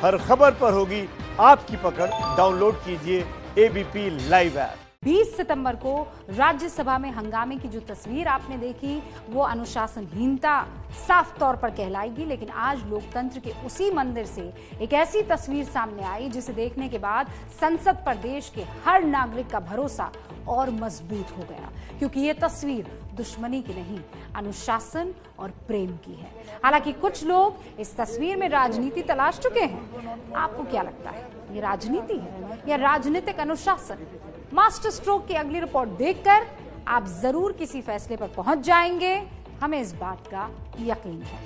हर खबर पर होगी आपकी पकड़। डाउनलोड कीजिए एबीपी लाइव ऐप। 20 सितंबर को राज्यसभा में हंगामे की जो तस्वीर आपने देखी वो अनुशासनहीनता साफ तौर पर कहलाएगी, लेकिन आज लोकतंत्र के उसी मंदिर से एक ऐसी तस्वीर सामने आई जिसे देखने के बाद संसद पर देश के हर नागरिक का भरोसा और मजबूत हो गया, क्योंकि ये तस्वीर दुश्मनी की नहीं, अनुशासन और प्रेम की है। हालांकि कुछ लोग इस तस्वीर में राजनीति तलाश चुके हैं। आपको क्या लगता है, ये राजनीति है या राजनीतिक अनुशासन? मास्टर स्ट्रोक की अगली रिपोर्ट देखकर आप जरूर किसी फैसले पर पहुंच जाएंगे, हमें इस बात का यकीन है।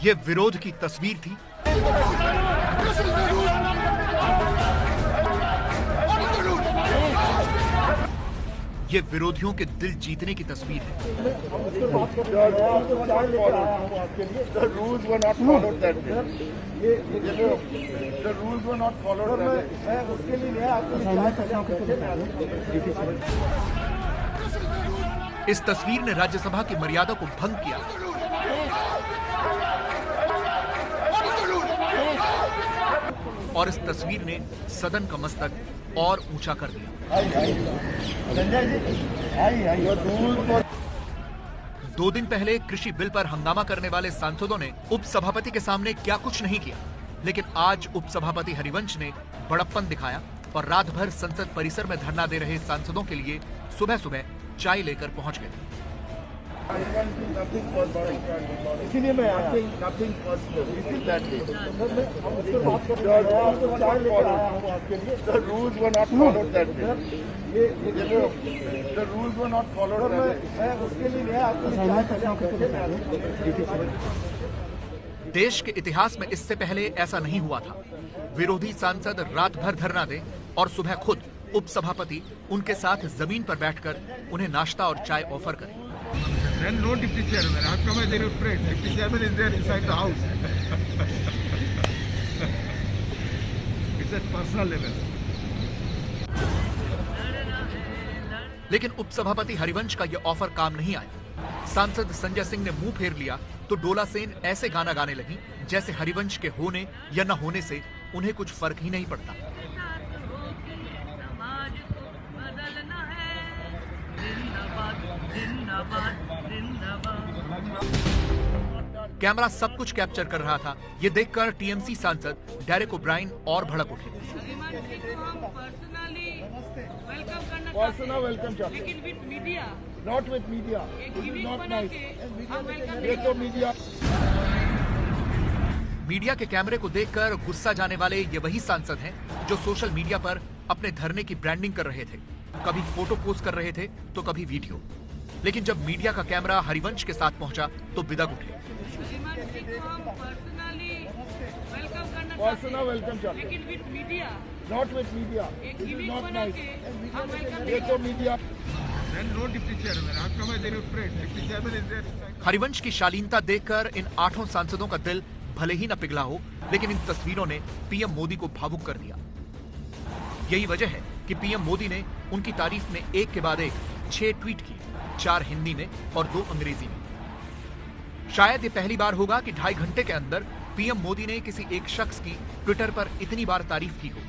ये विरोध की तस्वीर थी। ये विरोधियों के दिल जीतने की तस्वीर है। इस तस्वीर ने राज्यसभा की मर्यादा को भंग किया। और इस तस्वीर ने सदन का मस्तक और ऊंचा कर दिया। 2 दिन पहले कृषि बिल पर हंगामा करने वाले सांसदों ने उपसभापति के सामने क्या कुछ नहीं किया, लेकिन आज उपसभापति हरिवंश ने बड़प्पन दिखाया और रात भर संसद परिसर में धरना दे रहे सांसदों के लिए सुबह सुबह चाय लेकर पहुंच गए। इसीलिए मैं देश के इतिहास में इससे पहले ऐसा नहीं हुआ था। विरोधी सांसद रात भर धरना दे और सुबह खुद उपसभापति उनके साथ जमीन पर बैठकर उन्हें नाश्ता और चाय ऑफर करें। Then no deputy chairman. How come they are afraid? Deputy chairman is there inside the house. It's at personal level. लेकिन उपसभापति हरिवंश का यह ऑफर काम नहीं आया। सांसद संजय सिंह ने मुंह फेर लिया तो डोला सेन ऐसे गाना गाने लगी जैसे हरिवंश के होने या न होने से उन्हें कुछ फर्क ही नहीं पड़ता। कैमरा सब कुछ कैप्चर कर रहा था। ये देखकर टीएमसी सांसद डेरेक ओब्रायन और भड़क उठे। लेकिन with media, Not with media. It is not nice. ये तो मीडिया। मीडिया के कैमरे को देखकर गुस्सा जाने वाले ये वही सांसद हैं जो सोशल मीडिया पर अपने धरने की ब्रांडिंग कर रहे थे। कभी फोटो पोस्ट कर रहे थे तो कभी वीडियो। लेकिन जब मीडिया का कैमरा हरिवंश के साथ पहुंचा तो बिदक उठे। लेकिन with media, Not with media. It is not nice. ये तो media. Then no deputy chairman. How come they are afraid? Deputy chairman is there. Harivansh की शालीनता देखकर इन 8 सांसदों का दिल भले ही न पिघला हो, लेकिन इन तस्वीरों ने पीएम मोदी को भावुक कर दिया। यही वजह है कि पीएम मोदी ने उनकी तारीफ में एक के बाद एक 6 ट्वीट किए, 4 हिंदी में और 2 अंग्रेजी में। शायद ये पहली बार होगा कि 2.5 घंटे के अंदर पीएम मोदी ने किसी एक शख्स की ट्विटर पर इतनी बार तारीफ की हो।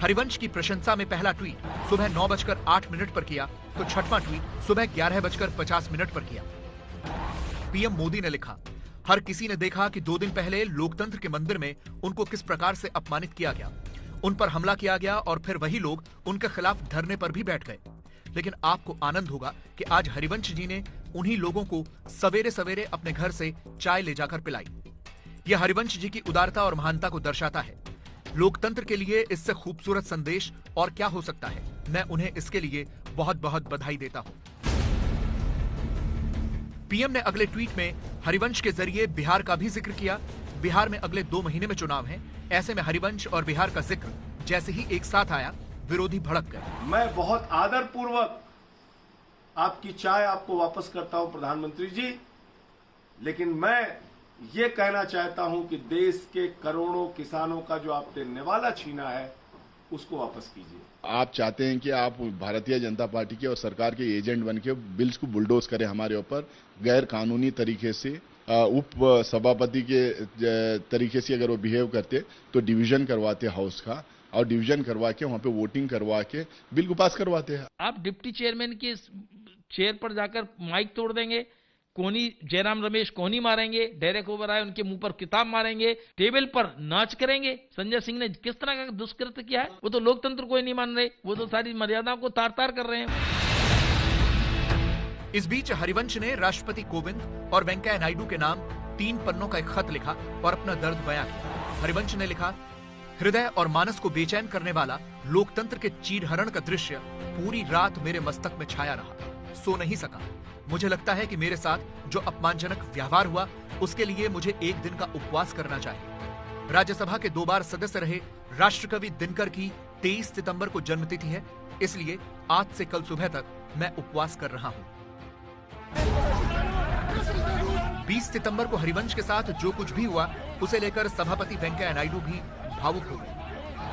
हरिवंश की प्रशंसा में पहला ट्वीट सुबह 9:08 पर किया तो छठवां ट्वीट सुबह 11:50 पर किया। पीएम मोदी ने लिखा, हर किसी ने देखा कि 2 दिन पहले लोकतंत्र के मंदिर में उनको किस प्रकार से अपमानित किया गया, उन पर हमला किया गया और फिर वही लोग उनके खिलाफ धरने पर भी बैठ गए। लेकिन आपको आनंद होगा कि आज हरिवंश जी ने उन्हीं लोगों को सवेरे सवेरे अपने घर से चाय ले जाकर पिलाई। यह हरिवंश जी की उदारता और महानता को दर्शाता है। लोकतंत्र के लिए इससे खूबसूरत संदेश और क्या हो सकता है। मैं उन्हें इसके लिए बहुत बहुत बधाई देता हूं। पीएम ने अगले ट्वीट में हरिवंश के जरिए बिहार का भी जिक्र किया। बिहार में अगले 2 महीने में चुनाव हैं। ऐसे में हरिवंश और बिहार का जिक्र जैसे ही एक साथ आया, विरोधी भड़क गए। मैं बहुत आदर पूर्वक आपकी चाय आपको वापस करता हूं प्रधानमंत्री जी, लेकिन मैं ये कहना चाहता हूं कि देश के करोड़ों किसानों का जो आपने निवाला छीना है उसको वापस कीजिए। आप चाहते हैं कि आप भारतीय जनता पार्टी के और सरकार के एजेंट बन के बिल्स को बुलडोज करें हमारे ऊपर, गैर कानूनी तरीके से उप सभापति के तरीके से अगर वो बिहेव करते तो डिवीजन करवाते हाउस का, और डिवीजन करवा के वहां पे वोटिंग करवा के बिल को पास करवाते हैं। आप डिप्टी चेयरमैन के चेयर पर जाकर माइक तोड़ देंगे, कोहनी जयराम रमेश कोहनी मारेंगे, डेरेक ओबराय उनके मुंह पर किताब मारेंगे, टेबल पर नाच करेंगे। संजय सिंह ने किस तरह का दुष्कृत्य किया है? वो तो लोकतंत्र को ही नहीं मान रहे, वो तो सारी मर्यादाओं को तार तार कर रहे हैं। इस बीच हरिवंश ने राष्ट्रपति कोविंद और वेंकैया नायडू के नाम 3 पन्नों का एक खत लिखा और अपना दर्द बयां किया। हरिवंश ने लिखा, हृदय और मानस को बेचैन करने वाला लोकतंत्र के चीरहरण का दृश्य पूरी रात मेरे मस्तक में छाया रहा। सो नहीं सका। मुझे लगता है कि मेरे साथ जो अपमानजनक व्यवहार हुआ उसके लिए मुझे एक दिन का उपवास करना चाहिए। राज्यसभा के 2 बार सदस्य रहे राष्ट्रकवि दिनकर की 23 सितंबर को जन्मतिथि है, इसलिए आज से कल सुबह तक मैं उपवास कर रहा हूं। 20 सितंबर को हरिवंश के साथ जो कुछ भी हुआ उसे लेकर सभापति वेंकैया नायडू भी भावुक हो गए।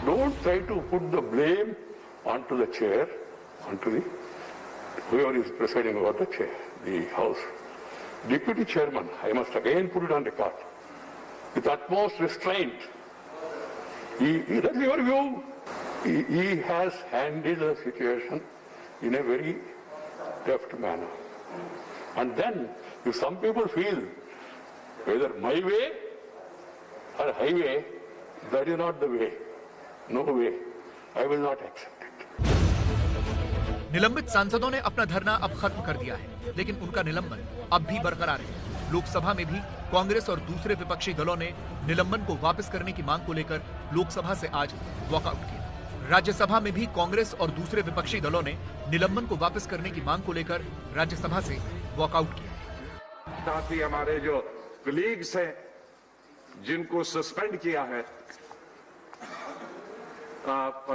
Don't try to put the blame onto the chair, onto the whoever is presiding over the chair, the house. Deputy chairman, I must again put it on record, with utmost restraint. That's your view. He has handled the situation in a very deft manner. And then, if some people feel whether my way or highway, that is not the way. No way. I will not accept it. निलंबित सांसदों ने अपना धरना अब खत्म कर दिया है, लेकिन उनका निलंबन अब भी बरकरार है। लोकसभा में भी कांग्रेस और दूसरे विपक्षी दलों ने निलंबन को वापस करने की मांग को लेकर लोकसभा से आज वॉकआउट किया। राज्यसभा में भी कांग्रेस और दूसरे विपक्षी दलों ने निलंबन को वापस करने की मांग को लेकर राज्यसभा से वॉकआउट किया। साथ ही हमारे जो कलीग्स हैं जिनको सस्पेंड किया है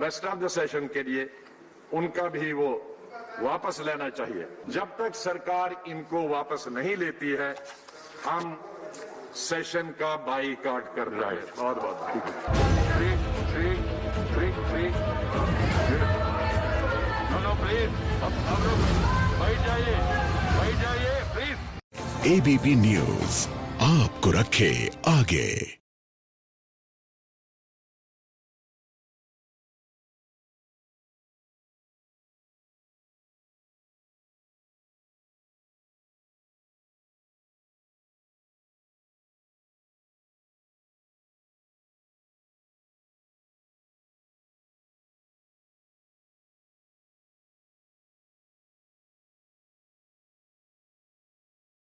रेस्ट ऑफ द सेशन के लिए, उनका भी वो वापस लेना चाहिए। जब तक सरकार इनको वापस नहीं लेती है हम सेशन का बाईकाट कर रहे हैं। बहुत बहुत ABP न्यूज आपको रखे आगे।